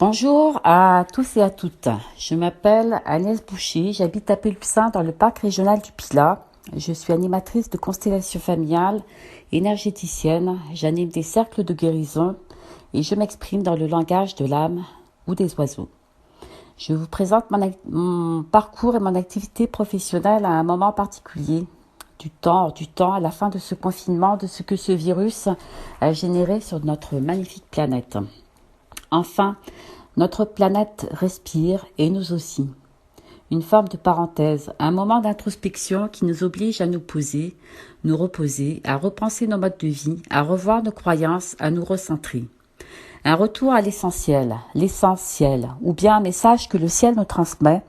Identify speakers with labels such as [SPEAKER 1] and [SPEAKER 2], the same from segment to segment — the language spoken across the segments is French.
[SPEAKER 1] Bonjour à tous et à toutes. Je m'appelle Agnès Boucher, j'habite à Pélupsin dans le parc régional du Pilat. Je suis animatrice de constellation familiale, énergéticienne, j'anime des cercles de guérison et je m'exprime dans le langage de l'âme ou des oiseaux. Je vous présente mon parcours et mon activité professionnelle à un moment particulier du temps, à la fin de ce confinement, de ce que ce virus a généré sur notre magnifique planète. Enfin, notre planète respire et nous aussi. Une forme de parenthèse, un moment d'introspection qui nous oblige à nous poser, nous reposer, à repenser nos modes de vie, à revoir nos croyances, à nous recentrer. Un retour à l'essentiel, ou bien un message que le ciel nous transmet,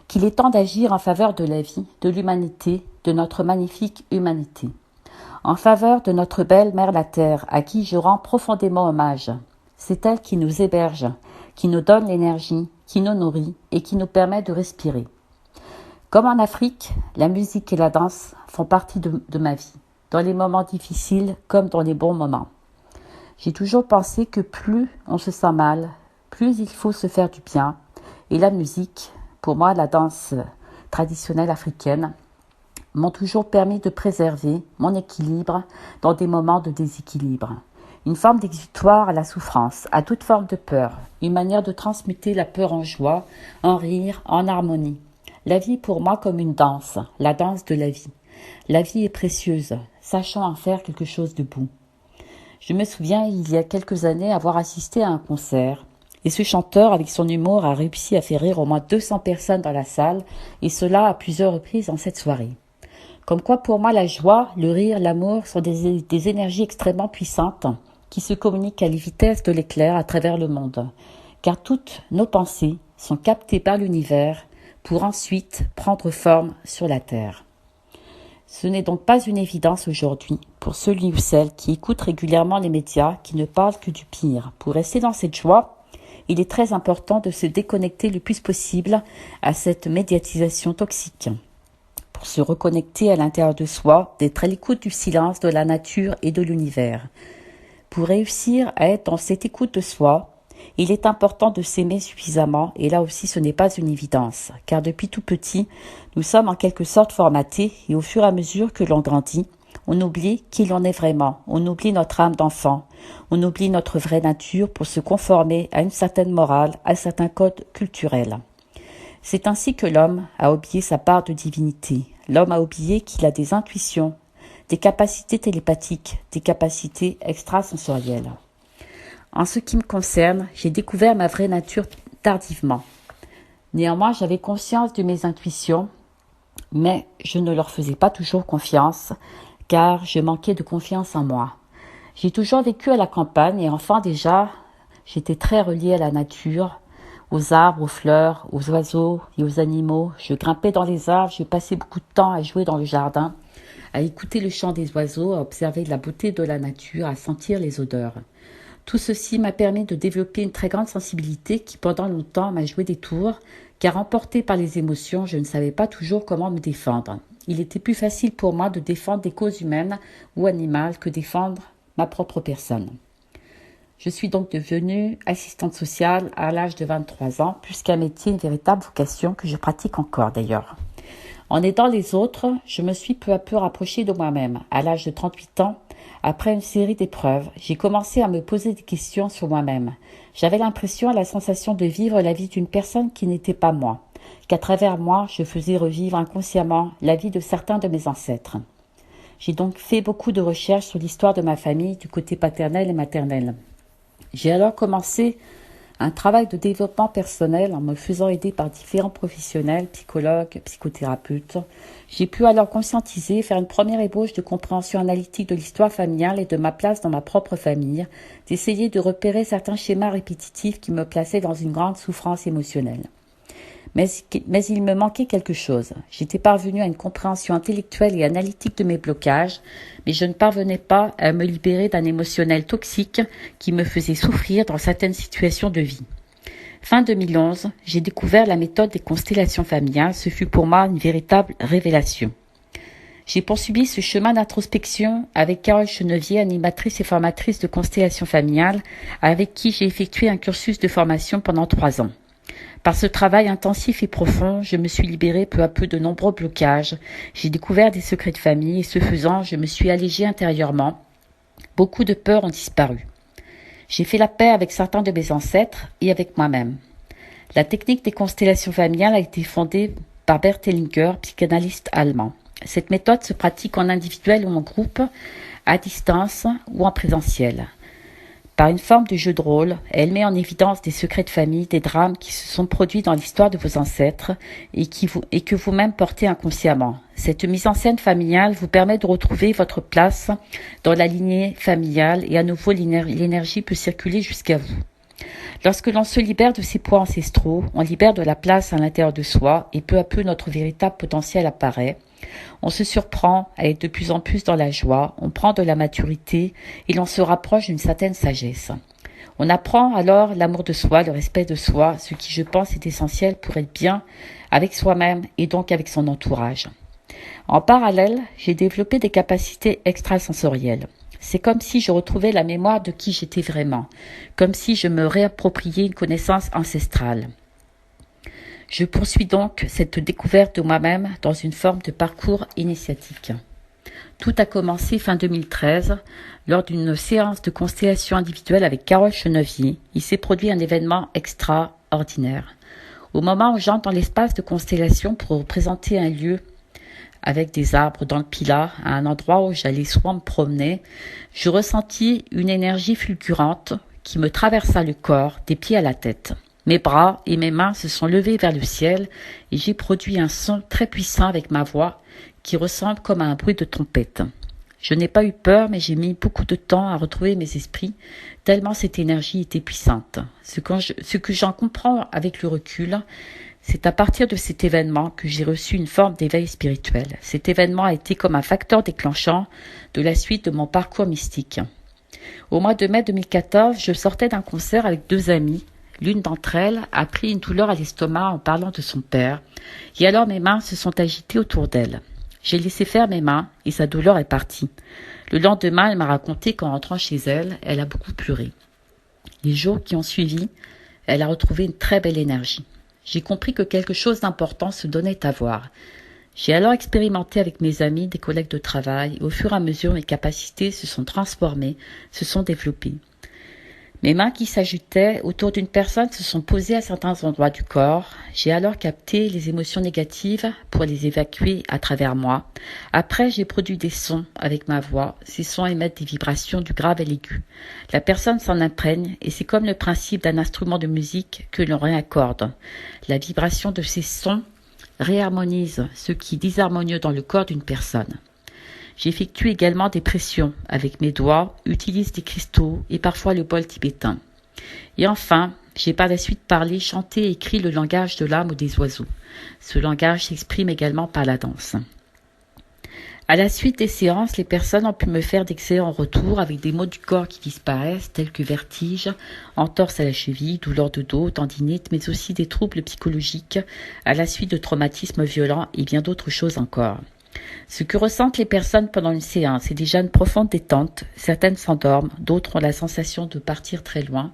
[SPEAKER 1] qu'il est temps d'agir en faveur de la vie, de l'humanité, de notre magnifique humanité. En faveur de notre belle mère la Terre, à qui je rends profondément hommage. C'est elle qui nous héberge, qui nous donne l'énergie, qui nous nourrit et qui nous permet de respirer. Comme en Afrique, la musique et la danse font partie de ma vie, dans les moments difficiles comme dans les bons moments. J'ai toujours pensé que plus on se sent mal, plus il faut se faire du bien. Et la musique, pour moi la danse traditionnelle africaine, m'ont toujours permis de préserver mon équilibre dans des moments de déséquilibre. Une forme d'exutoire à la souffrance, à toute forme de peur, une manière de transmuter la peur en joie, en rire, en harmonie. La vie est pour moi comme une danse, la danse de la vie. La vie est précieuse, sachons en faire quelque chose de beau. Je me souviens il y a quelques années avoir assisté à un concert, et ce chanteur avec son humour a réussi à faire rire au moins 200 personnes dans la salle, et cela à plusieurs reprises dans cette soirée. Comme quoi pour moi la joie, le rire, l'amour sont des énergies extrêmement puissantes, qui se communiquent à la vitesse de l'éclair à travers le monde, car toutes nos pensées sont captées par l'univers pour ensuite prendre forme sur la Terre. Ce n'est donc pas une évidence aujourd'hui pour celui ou celle qui écoute régulièrement les médias qui ne parlent que du pire. Pour rester dans cette joie, il est très important de se déconnecter le plus possible à cette médiatisation toxique. Pour se reconnecter à l'intérieur de soi, d'être à l'écoute du silence, de la nature et de l'univers. Pour réussir à être dans cette écoute de soi, il est important de s'aimer suffisamment, et là aussi ce n'est pas une évidence, car depuis tout petit, nous sommes en quelque sorte formatés, et au fur et à mesure que l'on grandit, on oublie qui l'on est vraiment, on oublie notre âme d'enfant, on oublie notre vraie nature pour se conformer à une certaine morale, à certains codes culturels. C'est ainsi que l'homme a oublié sa part de divinité, l'homme a oublié qu'il a des intuitions, des capacités télépathiques, des capacités extrasensorielles. En ce qui me concerne, j'ai découvert ma vraie nature tardivement. Néanmoins, j'avais conscience de mes intuitions, mais je ne leur faisais pas toujours confiance, car je manquais de confiance en moi. J'ai toujours vécu à la campagne et enfant déjà, j'étais très reliée à la nature, aux arbres, aux fleurs, aux oiseaux et aux animaux. Je grimpais dans les arbres, je passais beaucoup de temps à jouer dans le jardin, à écouter le chant des oiseaux, à observer la beauté de la nature, à sentir les odeurs. Tout ceci m'a permis de développer une très grande sensibilité qui pendant longtemps m'a joué des tours, car emportée par les émotions, je ne savais pas toujours comment me défendre. Il était plus facile pour moi de défendre des causes humaines ou animales que défendre ma propre personne. Je suis donc devenue assistante sociale à l'âge de 23 ans, puisqu'un métier, une véritable vocation que je pratique encore d'ailleurs. En aidant les autres, je me suis peu à peu rapprochée de moi-même. À l'âge de 38 ans, après une série d'épreuves, j'ai commencé à me poser des questions sur moi-même. J'avais l'impression, la sensation de vivre la vie d'une personne qui n'était pas moi, qu'à travers moi, je faisais revivre inconsciemment la vie de certains de mes ancêtres. J'ai donc fait beaucoup de recherches sur l'histoire de ma famille du côté paternel et maternel. J'ai alors commencé un travail de développement personnel en me faisant aider par différents professionnels, psychologues, psychothérapeutes. J'ai pu alors conscientiser, faire une première ébauche de compréhension analytique de l'histoire familiale et de ma place dans ma propre famille, d'essayer de repérer certains schémas répétitifs qui me plaçaient dans une grande souffrance émotionnelle. Mais il me manquait quelque chose. J'étais parvenue à une compréhension intellectuelle et analytique de mes blocages, mais je ne parvenais pas à me libérer d'un émotionnel toxique qui me faisait souffrir dans certaines situations de vie. Fin 2011, j'ai découvert la méthode des constellations familiales. Ce fut pour moi une véritable révélation. J'ai poursuivi ce chemin d'introspection avec Carole Chenevier, animatrice et formatrice de constellation familiale, avec qui j'ai effectué un cursus de formation pendant 3 ans. Par ce travail intensif et profond, je me suis libérée peu à peu de nombreux blocages. J'ai découvert des secrets de famille et ce faisant, je me suis allégée intérieurement. Beaucoup de peurs ont disparu. J'ai fait la paix avec certains de mes ancêtres et avec moi-même. La technique des constellations familiales a été fondée par Bert Hellinger, psychanalyste allemand. Cette méthode se pratique en individuel ou en groupe, à distance ou en présentiel. Par une forme de jeu de rôle, elle met en évidence des secrets de famille, des drames qui se sont produits dans l'histoire de vos ancêtres et que vous-même portez inconsciemment. Cette mise en scène familiale vous permet de retrouver votre place dans la lignée familiale et à nouveau l'énergie peut circuler jusqu'à vous. Lorsque l'on se libère de ses poids ancestraux, on libère de la place à l'intérieur de soi et peu à peu notre véritable potentiel apparaît. On se surprend à être de plus en plus dans la joie, on prend de la maturité et l'on se rapproche d'une certaine sagesse. On apprend alors l'amour de soi, le respect de soi, ce qui je pense est essentiel pour être bien avec soi-même et donc avec son entourage. En parallèle, j'ai développé des capacités extrasensorielles. C'est comme si je retrouvais la mémoire de qui j'étais vraiment, comme si je me réappropriais une connaissance ancestrale. Je poursuis donc cette découverte de moi-même dans une forme de parcours initiatique. Tout a commencé fin 2013, lors d'une séance de constellation individuelle avec Carole Chenevier. Il s'est produit un événement extraordinaire. Au moment où j'entre dans l'espace de constellation pour représenter un lieu avec des arbres dans le Pilat, à un endroit où j'allais souvent me promener, je ressentis une énergie fulgurante qui me traversa le corps, des pieds à la tête. Mes bras et mes mains se sont levés vers le ciel et j'ai produit un son très puissant avec ma voix qui ressemble comme à un bruit de trompette. Je n'ai pas eu peur, mais j'ai mis beaucoup de temps à retrouver mes esprits, tellement cette énergie était puissante. Ce que j'en comprends avec le recul, c'est à partir de cet événement que j'ai reçu une forme d'éveil spirituel. Cet événement a été comme un facteur déclenchant de la suite de mon parcours mystique. Au mois de mai 2014, je sortais d'un concert avec 2 amies. L'une d'entre elles a pris une douleur à l'estomac en parlant de son père, et alors mes mains se sont agitées autour d'elle. J'ai laissé faire mes mains et sa douleur est partie. Le lendemain, elle m'a raconté qu'en rentrant chez elle, elle a beaucoup pleuré. Les jours qui ont suivi, elle a retrouvé une très belle énergie. J'ai compris que quelque chose d'important se donnait à voir. J'ai alors expérimenté avec mes amis, des collègues de travail, et au fur et à mesure mes capacités se sont transformées, se sont développées. Mes mains qui s'ajoutaient autour d'une personne se sont posées à certains endroits du corps. J'ai alors capté les émotions négatives pour les évacuer à travers moi. Après, j'ai produit des sons avec ma voix. Ces sons émettent des vibrations du grave et l'aigu. La personne s'en imprègne et c'est comme le principe d'un instrument de musique que l'on réaccorde. La vibration de ces sons réharmonise ce qui est disharmonieux dans le corps d'une personne. J'effectue également des pressions avec mes doigts, utilise des cristaux et parfois le bol tibétain. Et enfin, j'ai par la suite parlé, chanté et écrit le langage de l'âme ou des oiseaux. Ce langage s'exprime également par la danse. À la suite des séances, les personnes ont pu me faire d'excellents retours avec des maux du corps qui disparaissent, tels que vertige, entorse à la cheville, douleur de dos, tendinite, mais aussi des troubles psychologiques à la suite de traumatismes violents et bien d'autres choses encore. Ce que ressentent les personnes pendant une séance, c'est déjà une profonde détente. Certaines s'endorment, d'autres ont la sensation de partir très loin.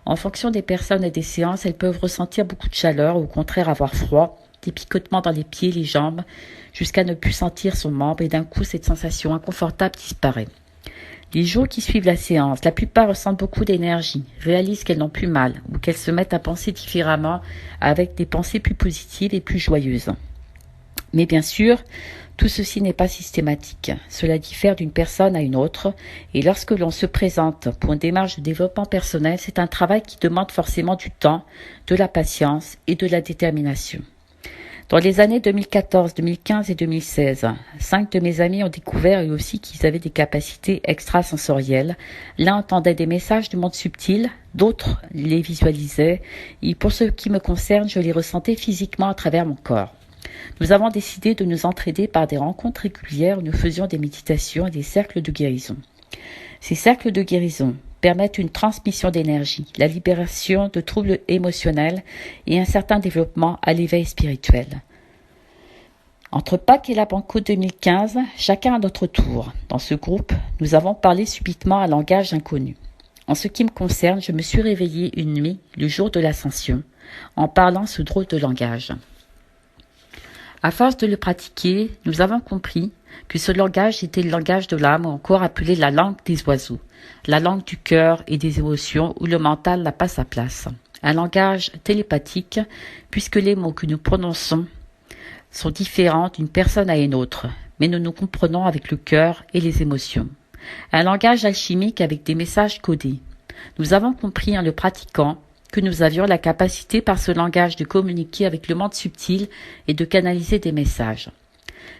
[SPEAKER 1] En fonction des personnes et des séances, elles peuvent ressentir beaucoup de chaleur ou au contraire avoir froid, des picotements dans les pieds, les jambes, jusqu'à ne plus sentir son membre et d'un coup cette sensation inconfortable disparaît. Les jours qui suivent la séance, la plupart ressentent beaucoup d'énergie, réalisent qu'elles n'ont plus mal ou qu'elles se mettent à penser différemment avec des pensées plus positives et plus joyeuses. Mais bien sûr, tout ceci n'est pas systématique. Cela diffère d'une personne à une autre et lorsque l'on se présente pour une démarche de développement personnel, c'est un travail qui demande forcément du temps, de la patience et de la détermination. Dans les années 2014, 2015 et 2016, 5 de mes amis ont découvert eux aussi qu'ils avaient des capacités extrasensorielles. L'un entendait des messages du monde subtil, d'autres les visualisaient et pour ce qui me concerne, je les ressentais physiquement à travers mon corps. Nous avons décidé de nous entraider par des rencontres régulières où nous faisions des méditations et des cercles de guérison. Ces cercles de guérison permettent une transmission d'énergie, la libération de troubles émotionnels et un certain développement à l'éveil spirituel. Entre Pâques et la Pentecôte 2015, chacun à notre tour. Dans ce groupe, nous avons parlé subitement un langage inconnu. En ce qui me concerne, je me suis réveillée une nuit, le jour de l'Ascension, en parlant ce drôle de langage. À force de le pratiquer, nous avons compris que ce langage était le langage de l'âme, ou encore appelé la langue des oiseaux, la langue du cœur et des émotions où le mental n'a pas sa place. Un langage télépathique, puisque les mots que nous prononçons sont différents d'une personne à une autre, mais nous nous comprenons avec le cœur et les émotions. Un langage alchimique avec des messages codés. Nous avons compris en le pratiquant que nous avions la capacité par ce langage de communiquer avec le monde subtil et de canaliser des messages.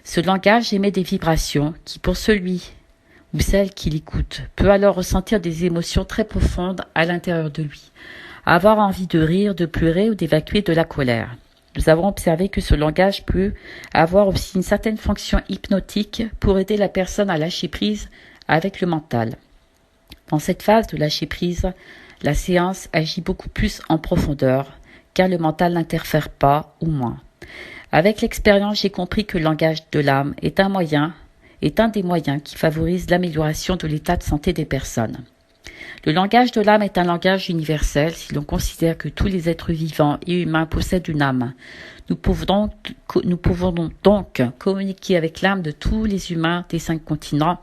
[SPEAKER 1] Ce langage émet des vibrations qui, pour celui ou celle qui l'écoute, peut alors ressentir des émotions très profondes à l'intérieur de lui, avoir envie de rire, de pleurer ou d'évacuer de la colère. Nous avons observé que ce langage peut avoir aussi une certaine fonction hypnotique pour aider la personne à lâcher prise avec le mental. Dans cette phase de lâcher prise, la séance agit beaucoup plus en profondeur, car le mental n'interfère pas ou moins. Avec l'expérience, j'ai compris que le langage de l'âme est un des moyens qui favorise l'amélioration de l'état de santé des personnes. Le langage de l'âme est un langage universel si l'on considère que tous les êtres vivants et humains possèdent une âme. Nous pouvons donc communiquer avec l'âme de tous les humains des 5 continents,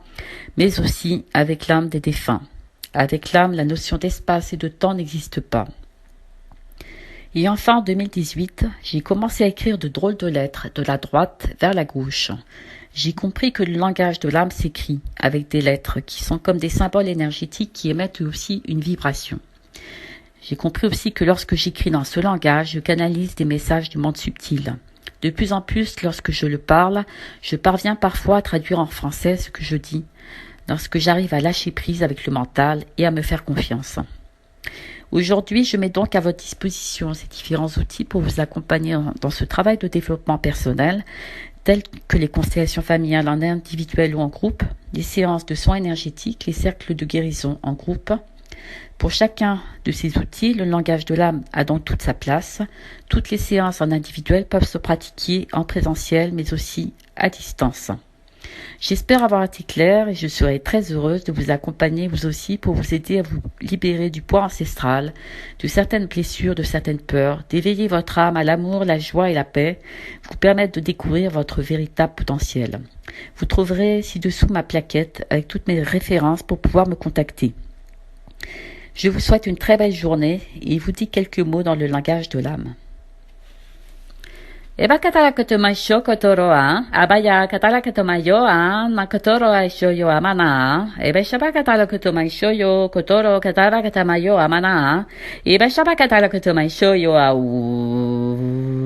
[SPEAKER 1] mais aussi avec l'âme des défunts. Avec l'âme, la notion d'espace et de temps n'existe pas. Et enfin, en 2018, j'ai commencé à écrire de drôles de lettres de la droite vers la gauche. J'ai compris que le langage de l'âme s'écrit avec des lettres qui sont comme des symboles énergétiques qui émettent aussi une vibration. J'ai compris aussi que lorsque j'écris dans ce langage, je canalise des messages du monde subtil. De plus en plus, lorsque je le parle, je parviens parfois à traduire en français ce que je dis, lorsque j'arrive à lâcher prise avec le mental et à me faire confiance. Aujourd'hui, je mets donc à votre disposition ces différents outils pour vous accompagner dans ce travail de développement personnel, tels que les constellations familiales en individuel ou en groupe, les séances de soins énergétiques, les cercles de guérison en groupe. Pour chacun de ces outils, le langage de l'âme a donc toute sa place. Toutes les séances en individuel peuvent se pratiquer en présentiel, mais aussi à distance. J'espère avoir été claire et je serai très heureuse de vous accompagner vous aussi pour vous aider à vous libérer du poids ancestral, de certaines blessures, de certaines peurs, d'éveiller votre âme à l'amour, la joie et la paix, vous permettre de découvrir votre véritable potentiel. Vous trouverez ci-dessous ma plaquette avec toutes mes références pour pouvoir me contacter. Je vous souhaite une très belle journée et vous dis quelques mots dans le langage de l'âme. Eba katara kutumaisho kotoroa, abaya katara kutumayoa, makotoro aisho yo amana, eba shaba katara kutumaisho yo kotoro katara katamayo amana, eba shaba katara kutumaisho yo au.